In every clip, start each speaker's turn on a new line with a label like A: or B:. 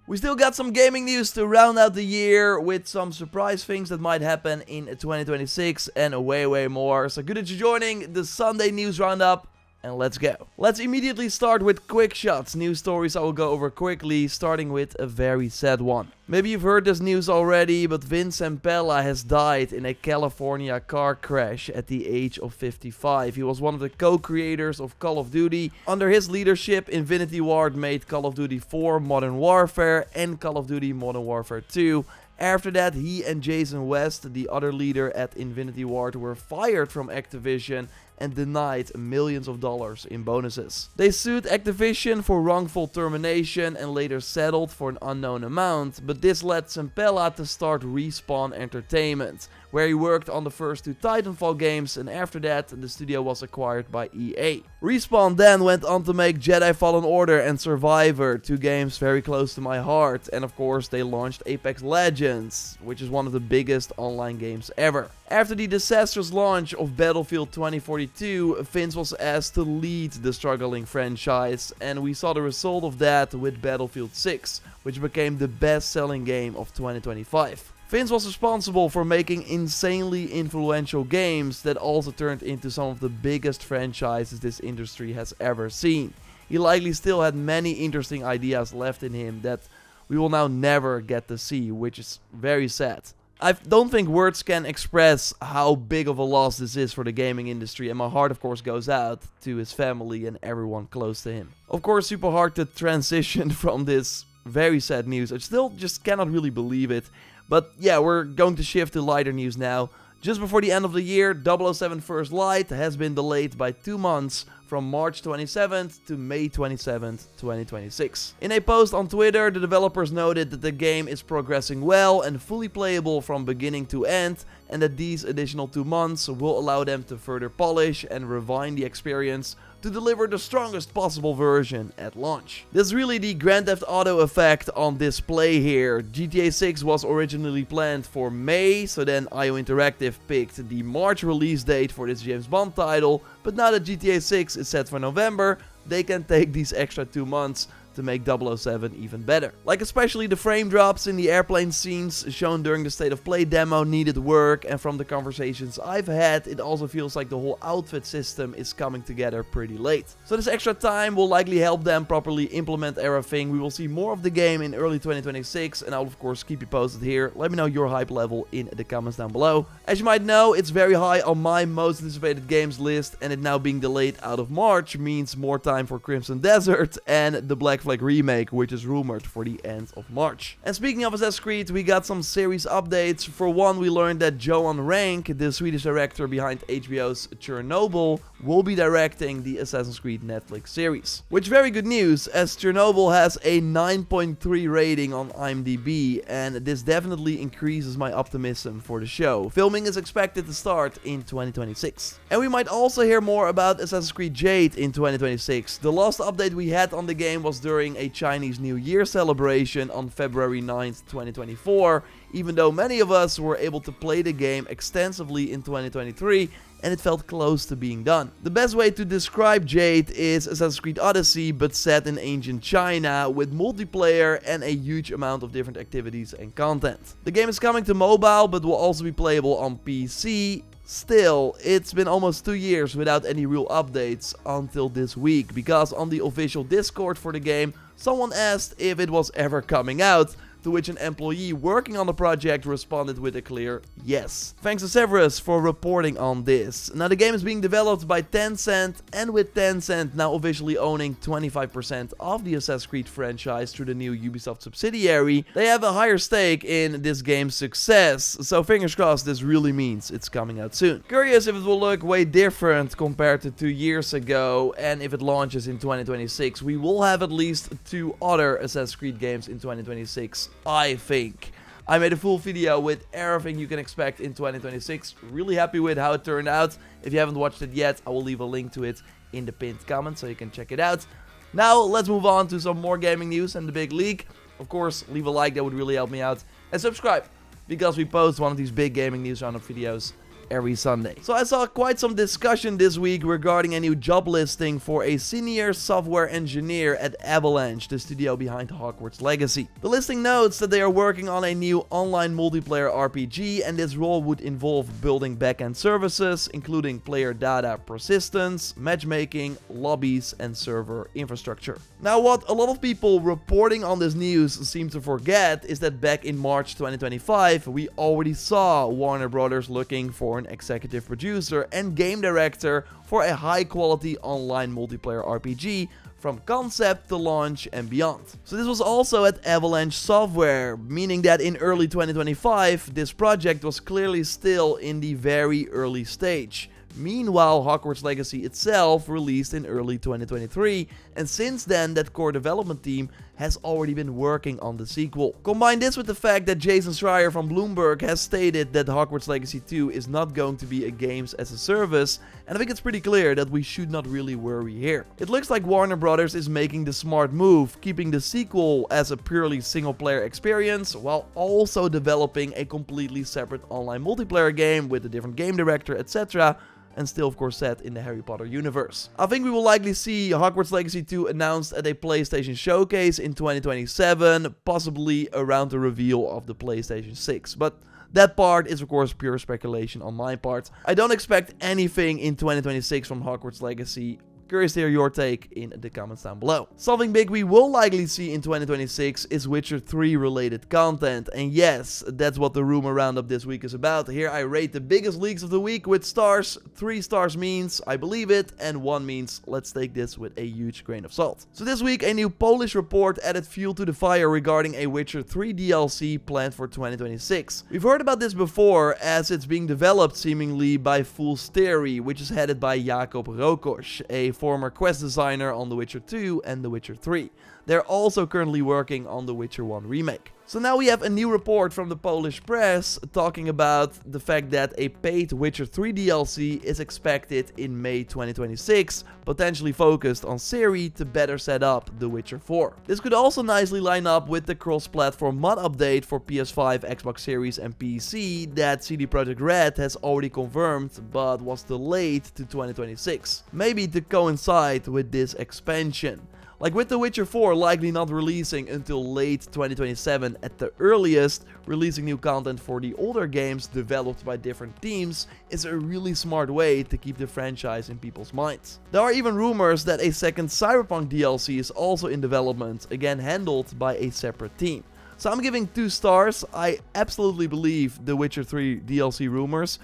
A: We still got some gaming news to round out the year with some surprise things that might happen in 2026 and way more. So good that you're joining the Sunday news roundup. And let's go. Let's immediately start with quick shots. News stories I will go over quickly, starting with a very sad one. Maybe you've heard this news already, but Vince Zampella has died in a California car crash at the age of 55. He was one of the co-creators of Call of Duty. Under his leadership, Infinity Ward made Call of Duty 4 Modern Warfare and Call of Duty Modern Warfare 2. After that, he and Jason West, the other leader at Infinity Ward, were fired from Activision and denied millions of dollars in bonuses. They sued Activision for wrongful termination and later settled for an unknown amount, but this led Zampella to start Respawn Entertainment, where he worked on the first two Titanfall games, and after that the studio was acquired by EA. Respawn then went on to make Jedi Fallen Order and Survivor, two games very close to my heart, and of course they launched Apex Legends, which is one of the biggest online games ever. After the disastrous launch of Battlefield 2042, Vince was asked to lead the struggling franchise, and we saw the result of that with Battlefield 6, which became the best-selling game of 2025. Vince was responsible for making insanely influential games that also turned into some of the biggest franchises this industry has ever seen. He likely still had many interesting ideas left in him that we will now never get to see, which is very sad. I don't think words can express how big of a loss this is for the gaming industry, and my heart of course goes out to his family and everyone close to him. Of course, super hard to transition from this very sad news. I still just cannot really believe it. But yeah, we're going to shift to lighter news now. Just before the end of the year, 007 First Light has been delayed by 2 months from March 27th to May 27th, 2026. In a post on Twitter, the developers noted that the game is progressing well and fully playable from beginning to end, and that these additional 2 months will allow them to further polish and refine the experience to deliver the strongest possible version at launch. This is really the Grand Theft Auto effect on display here. GTA 6 was originally planned for May, so then IO Interactive picked the March release date for this James Bond title, but now that GTA 6 is set for November, they can take these extra 2 months to make 007 even better. Like especially the frame drops in the airplane scenes shown during the State of Play demo needed work, and from the conversations I've had, it also feels like the whole outfit system is coming together pretty late. So this extra time will likely help them properly implement everything. We will see more of the game in early 2026, and I'll of course keep you posted here. Let me know your hype level in the comments down below. As you might know, it's very high on my most anticipated games list, and it now being delayed out of March means more time for Crimson Desert and the Black Flag remake, which is rumored for the end of March. And speaking of Assassin's Creed, we got some series updates. For one, we learned that Johan Rank, the Swedish director behind HBO's Chernobyl, will be directing the Assassin's Creed Netflix series. Which very good news, as Chernobyl has a 9.3 rating on IMDb, and this definitely increases my optimism for the show. Filming is expected to start in 2026. And we might also hear more about Assassin's Creed Jade in 2026. The last update we had on the game was during a Chinese New Year celebration on February 9th, 2024, even though many of us were able to play the game extensively in 2023, and it felt close to being done. The best way to describe Jade is Assassin's Creed Odyssey, but set in ancient China, with multiplayer and a huge amount of different activities and content. The game is coming to mobile, but will also be playable on PC. Still, it's been almost 2 years without any real updates until this week, because on the official Discord for the game, someone asked if it was ever coming out, to which an employee working on the project responded with a clear yes. Thanks to Severus for reporting on this. Now the game is being developed by Tencent, and with Tencent now officially owning 25% of the Assassin's Creed franchise through the new Ubisoft subsidiary, they have a higher stake in this game's success, so fingers crossed this really means it's coming out soon. Curious if it will look way different compared to 2 years ago, and if it launches in 2026, we will have at least 2 other Assassin's Creed games in 2026. I think. I made a full video with everything you can expect in 2026. Really happy with how it turned out. If you haven't watched it yet, I will leave a link to it in the pinned comment so you can check it out. Now, let's move on to some more gaming news and the big leak. Of course, leave a like, that would really help me out. And subscribe, because we post one of these big gaming news roundup videos every Sunday. So I saw quite some discussion this week regarding a new job listing for a senior software engineer at Avalanche, the studio behind Hogwarts Legacy. The listing notes that they are working on a new online multiplayer RPG, and this role would involve building backend services, including player data persistence, matchmaking, lobbies, and server infrastructure. Now, what a lot of people reporting on this news seem to forget is that back in March 2025, we already saw Warner Brothers looking for an executive producer and game director for a high-quality online multiplayer RPG from concept to launch and beyond. So this was also at Avalanche Software, meaning that in early 2025, this project was clearly still in the very early stage. Meanwhile, Hogwarts Legacy itself released in early 2023, and since then that core development team has already been working on the sequel. Combine this with the fact that Jason Schreier from Bloomberg has stated that Hogwarts Legacy 2 is not going to be a games as a service, and I think it's pretty clear that we should not really worry here. It looks like Warner Brothers is making the smart move, keeping the sequel as a purely single player experience, while also developing a completely separate online multiplayer game with a different game director, etc., and still of course set in the Harry Potter universe. I think we will likely see Hogwarts Legacy 2 announced at a PlayStation showcase in 2027, possibly around the reveal of the PlayStation 6, but that part is of course pure speculation on my part. I don't expect anything in 2026 from Hogwarts Legacy. Curious to hear your take in the comments down below. Something big we will likely see in 2026 is Witcher 3 related content. And yes, that's what the rumor roundup this week is about. Here I rate the biggest leaks of the week with stars. 3 stars means I believe it, and 1 means let's take this with a huge grain of salt. So this week a new Polish report added fuel to the fire regarding a Witcher 3 DLC planned for 2026. We've heard about this before, as it's being developed seemingly by Fool's Theory, which is headed by Jakub Rokos, a former quest designer on The Witcher 2 and The Witcher 3. They're also currently working on The Witcher 1 remake. So now we have a new report from the Polish press talking about the fact that a paid Witcher 3 DLC is expected in May 2026, potentially focused on Ciri to better set up The Witcher 4. This could also nicely line up with the cross-platform mod update for PS5, Xbox Series and PC that CD Projekt Red has already confirmed but was delayed to 2026. Maybe to coincide with this expansion. Like with The Witcher 4 likely not releasing until late 2027 at the earliest, releasing new content for the older games developed by different teams is a really smart way to keep the franchise in people's minds. There are even rumors that a second Cyberpunk DLC is also in development, again handled by a separate team. So I'm giving 2 stars. I absolutely believe The Witcher 3 DLC rumors.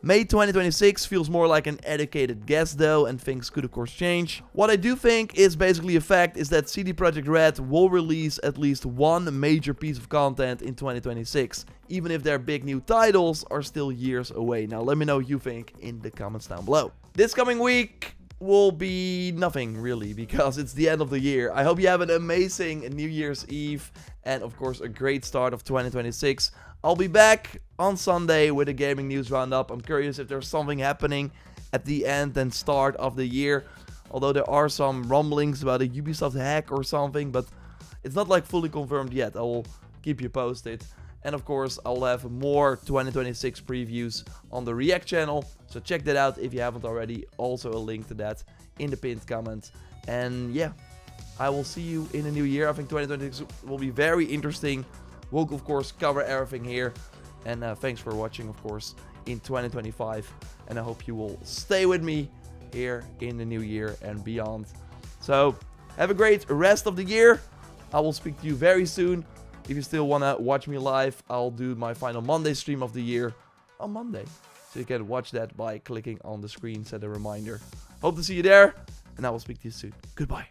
A: May 2026 feels more like an educated guess though, and things could of course change. What I do think is basically a fact is that CD Projekt Red will release at least one major piece of content in 2026, even if their big new titles are still years away. Now let me know what you think in the comments down below. This coming week will be nothing really, because it's the end of the year. I hope you have an amazing New Year's Eve and of course a great start of 2026. I'll be back on Sunday with a gaming news roundup. I'm curious if there's something happening at the end and start of the year. Although there are some rumblings about a Ubisoft hack or something, but it's not like fully confirmed yet. I will keep you posted. And of course, I'll have more 2026 previews on the React channel. So check that out if you haven't already. Also a link to that in the pinned comment. And yeah, I will see you in the new year. I think 2026 will be very interesting. We'll of course cover everything here, and thanks for watching of course in 2025, and I hope you will stay with me here in the new year and beyond. So have a great rest of the year. I will speak to you very soon. If you still want to watch me live, I'll do my final Monday stream of the year on Monday, so you can watch that by clicking on the screen, set a reminder. Hope to see you there, and I will speak to you soon. Goodbye.